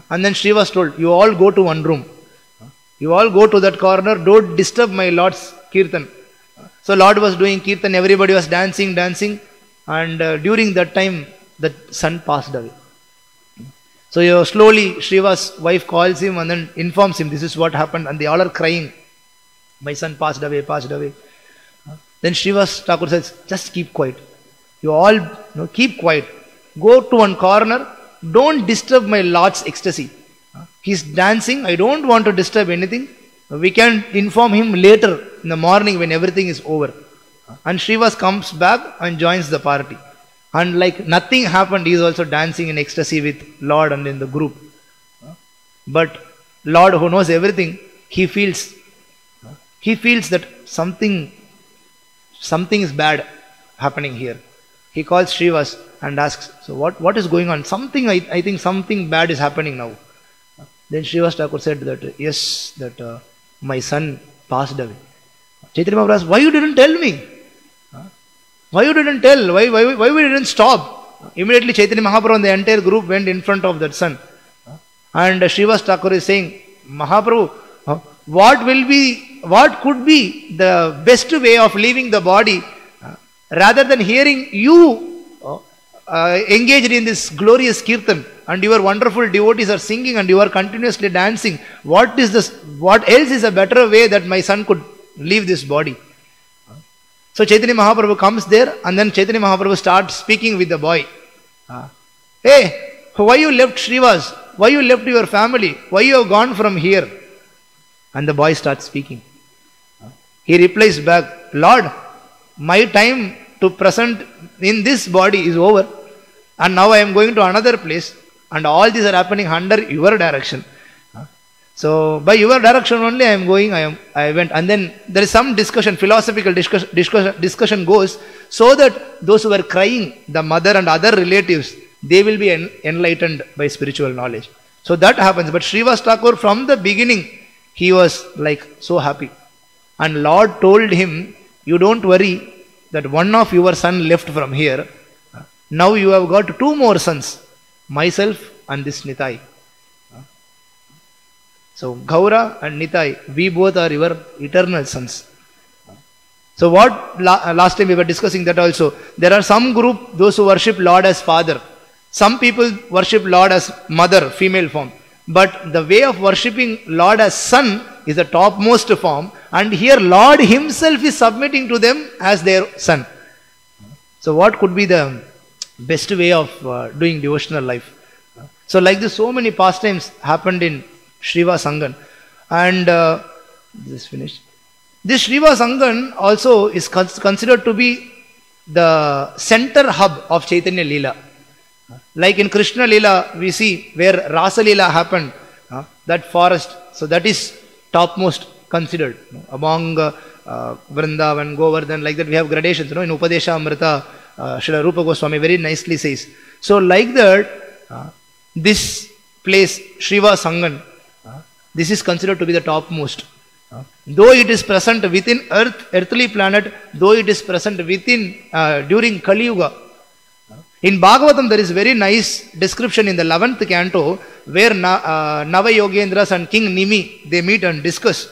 And then Śrīvās told, you all go to one room. You all go to that corner, don't disturb my Lord's kirtan. So Lord was doing kirtan, everybody was dancing. And during that time, the son passed away. So slowly, Śrīvās' wife calls him and then informs him, this is what happened. And they all are crying. My son passed away. Then Śrīvās Thakur says, just keep quiet. You all keep quiet. Go to one corner. Don't disturb my Lord's ecstasy. He's dancing. I don't want to disturb anything. We can inform him later in the morning when everything is over. And Śrīvās comes back and joins the party. And like nothing happened, he is also dancing in ecstasy with Lord and in the group. But Lord, who knows everything, he feels that something is bad happening here. He calls Śrīvās and asks, so what is going on? I think something bad is happening now. Then Śrīvās Thakur said that, yes, that my son passed away. Chaitanya Mahaprabhu asked, why you didn't tell me? Why you didn't tell? Why we didn't stop? Immediately Chaitanya Mahaprabhu and the entire group went in front of that son. And Śrīvās Thakur is saying, Mahaprabhu, what could be the best way of leaving the body rather than hearing you engaged in this glorious kirtan and your wonderful devotees are singing and you are continuously dancing? What else is a better way that my son could leave this body? So Chaitanya Mahaprabhu comes there and then Chaitanya Mahaprabhu starts speaking with the boy. Hey, why you left Śrīvās? Why you left your family? Why you have gone from here? And the boy starts speaking. He replies back, Lord, my time to present in this body is over and now I am going to another place and all these are happening under your direction. So by your direction only I am going, I went. And then there is some discussion, philosophical discussion goes, so that those who are crying, the mother and other relatives, they will be enlightened by spiritual knowledge. So that happens. But Śrīvās Thakur from the beginning, he was like so happy. And Lord told him, you don't worry that one of your son left from here. Now you have got two more sons, myself and this Nitai. So Gaura and Nitai, we both are your eternal sons. So what last time we were discussing that also. There are some group, those who worship Lord as father. Some people worship Lord as mother, female form. But the way of worshipping Lord as son is the topmost form. And here Lord himself is submitting to them as their son. So what could be the best way of doing devotional life? So like this, so many pastimes happened in Śrīvās Sangan. And this is finished. This Śrīvās Sangan also is considered to be the center hub of Chaitanya Leela. Like in Krishna Leela, we see where Rasa Leela happened, that forest. So that is topmost considered. Among Vrindavan, Govardhan, like that we have gradations. In Upadesha Amrita, Srila Rupa Goswami very nicely says. So like that, this place, Śrīvās Sangan, this is considered to be the topmost. Though it is present within earthly planet, though it is present within, during Kali Yuga. In Bhagavatam, there is very nice description in the 11th canto where Nava Yogendras and King Nimi, they meet and discuss.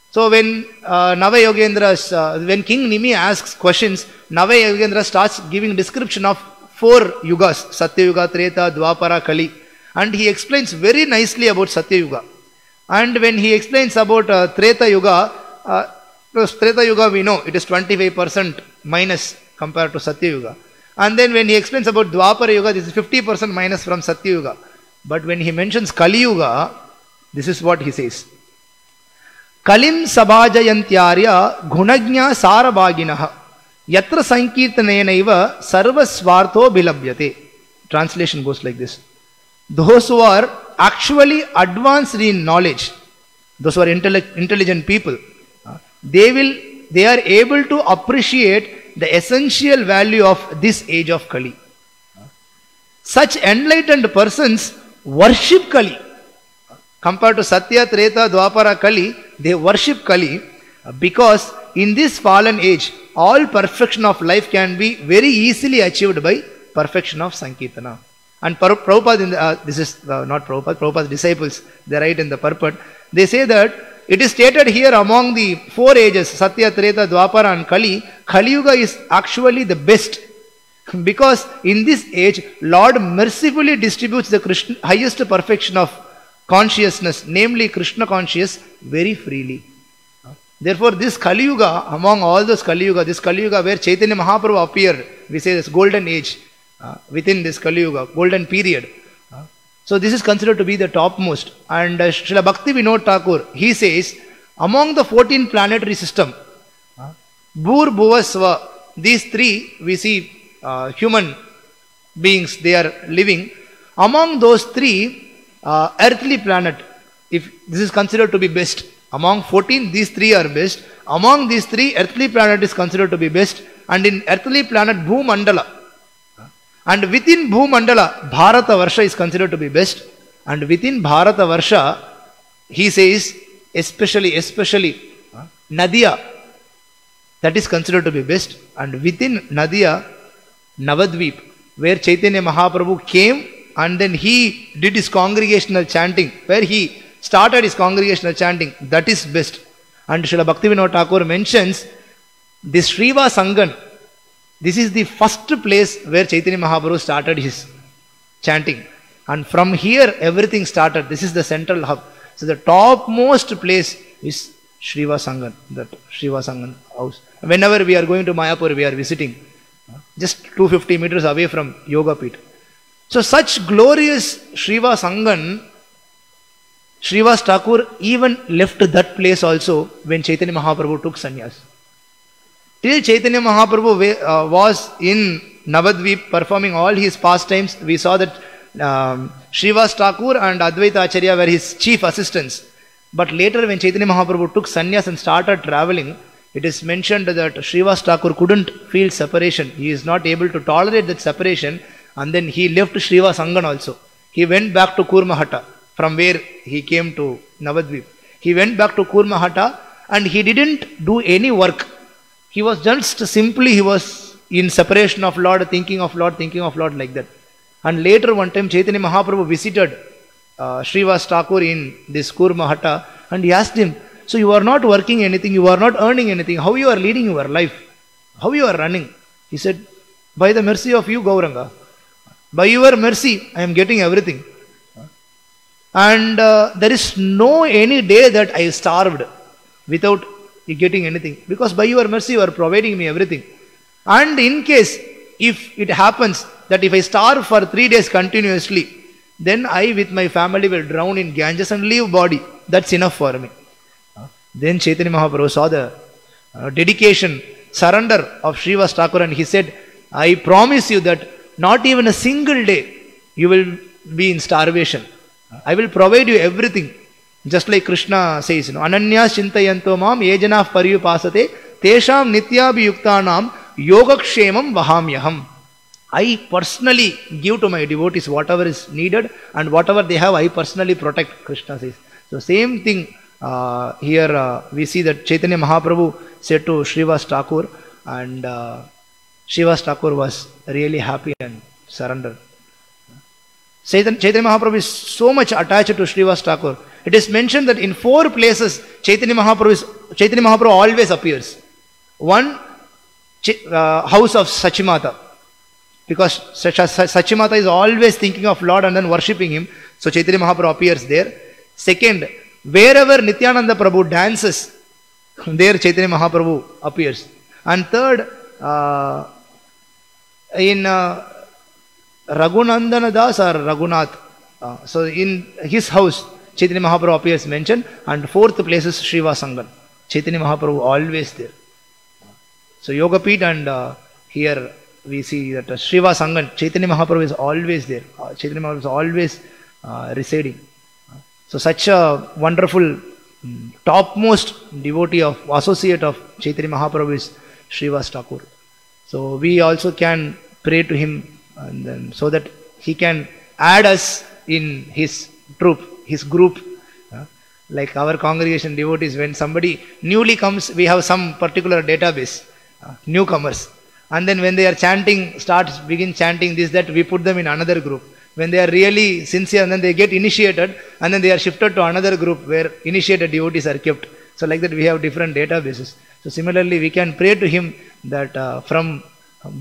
So when when King Nimi asks questions, Nava Yogendra starts giving description of 4 yugas, Satya Yuga, Treta, Dwapara, Kali. And he explains very nicely about Satya Yuga. And when he explains about Treta Yuga, we know it is 25% minus compared to Satya Yuga. And then when he explains about Dwapara Yuga, this is 50% minus from Satya Yuga. But when he mentions Kali Yuga, this is what he says. Kalim sabhajayantyarya gunagnya sarabhaginaha yatra sankirtanenaiva sarva swartho bilabhyate. Translation goes like this. Those who are actually advanced in knowledge, those who are intelligent people, they are able to appreciate the essential value of this age of Kali. Such enlightened persons worship Kali. Compared to Satya, Treta, Dwapara, Kali, they worship Kali because in this fallen age, all perfection of life can be very easily achieved by perfection of Sankirtana. And Prabhupada, this is not Prabhupada, Prabhupada's disciples, they write in the purport, they say that it is stated here among the four ages, Satya, Treta, Dwapara and Kali, Kali Yuga is actually the best. Because in this age, Lord mercifully distributes the highest perfection of consciousness, namely Krishna conscious, very freely. Therefore, this Kali Yuga, among all those Kali Yuga, this Kali Yuga where Chaitanya Mahaprabhu appeared, we say this golden age, within this Kali Yuga, golden period. So this is considered to be the topmost. And Srila Bhakti Vinod Thakur, he says, among the 14 planetary system, Bhur, Bhuva, Sva, these three, we see human beings, they are living. Among those three, earthly planet, if this is considered to be best. Among 14, these three are best. Among these three, earthly planet is considered to be best. And in earthly planet, Bhumandala. And within Bhumandala, Bharata Varsha is considered to be best. And within Bharata Varsha, he says, especially Nadia, that is considered to be best. And within Nadia, Navadvip, where Chaitanya Mahaprabhu came and then he did his congregational chanting, where he started his congregational chanting, that is best. And Srila Bhaktivinoda Thakur mentions this Śrīvās Sangan. This is the first place where Chaitanya Mahaprabhu started his chanting. And from here everything started. This is the central hub. So the topmost place is Śrīvās Sangan, that Śrīvās Sangan house. Whenever we are going to Mayapur, we are visiting. Just 250 meters away from Yoga Pit. So such glorious Śrīvās Sangan, Śrīvās Thakur even left that place also when Chaitanya Mahaprabhu took sannyas. Till Chaitanya Mahaprabhu was in Navadvip performing all his pastimes, we saw that Śrīvās Thakur and Advaita Acharya were his chief assistants. But later when Chaitanya Mahaprabhu took sannyas and started traveling, it is mentioned that Śrīvās Thakur couldn't feel separation. He is not able to tolerate that separation, and then he left Śrīvās Sangan also. He went back to Kurmahata, from where he came to Navadvip. He went back to Kurmahata and he didn't do any work. He was just simply, he was in separation of Lord, thinking of Lord like that. And later one time Chaitanya Mahaprabhu visited Śrīvās Thakur in this Kurmahata and he asked him, so you are not working anything, you are not earning anything, how you are leading your life? How you are running? He said, by the mercy of you, Gauranga. By your mercy, I am getting everything. And there is no any day that I starved without getting anything. Because by your mercy, you are providing me everything. And in case, if it happens that if I starve for 3 days continuously, then I with my family will drown in Ganges and leave body. That's enough for me. Then Chaitanya Mahaprabhu saw the dedication, surrender of Śrīvās Thakur and he said, I promise you that not even a single day you will be in starvation. I will provide you everything. Just like Krishna says, Ananyas chintayanto mam yejanah paryupasate tesham nityabhiyuktanam yogakshemam vahamyaham. I personally give to my devotees whatever is needed and whatever they have I personally protect, Krishna says. So same thing here we see that Chaitanya Mahaprabhu said to Śrīvās Thakur and Śrīvās Thakur was really happy and surrendered. Chaitanya Mahaprabhu is so much attached to Śrīvās Thakur. It is mentioned that in 4 places Chaitanya Mahaprabhu always appears. One, house of Sachimata. Because Sachimata is always thinking of Lord and then worshipping him. So Chaitanya Mahaprabhu appears there. Second, wherever Nityananda Prabhu dances, there Chaitanya Mahaprabhu appears. And third, in Raghunandana Das or Raghunath, so in his house, Chaitanya Mahaprabhu appears mentioned, and fourth place is Śrīvās Sangan. Chaitanya Mahaprabhu always there. So Yogapeeth, and here we see that Śrīvās Sangan, Chaitanya Mahaprabhu is always there. Chaitanya Mahaprabhu is always residing. So such a wonderful topmost devotee of associate of Chaitanya Mahaprabhu is Śrīvās Thakur. So we also can pray to him, and then so that he can add us in his troop, his group. Like our congregation devotees, when somebody newly comes, we have some particular database, newcomers, and then when they are chanting, begin chanting this, that, we put them in another group. When they are really sincere, and then they get initiated, and then they are shifted to another group where initiated devotees are kept. So like that we have different databases. So similarly we can pray to him that from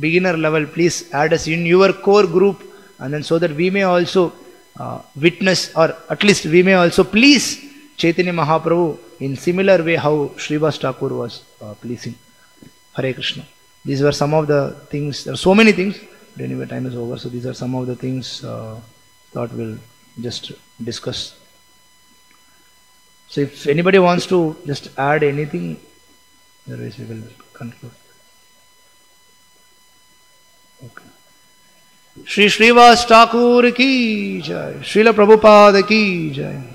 beginner level, please add us in your core group, and then so that we may also witness, or at least we may also please Chaitanya Mahaprabhu in similar way how Śrīvās Thakur was pleasing. Hare Krishna. These were some of the things. There are so many things, but anyway time is over. So these are some of the things thought we'll just discuss. So if anybody wants to just add anything, otherwise we will conclude. Okay. Shri Śrīvās Thakur ki jai, Srila Prabhupada ki jai.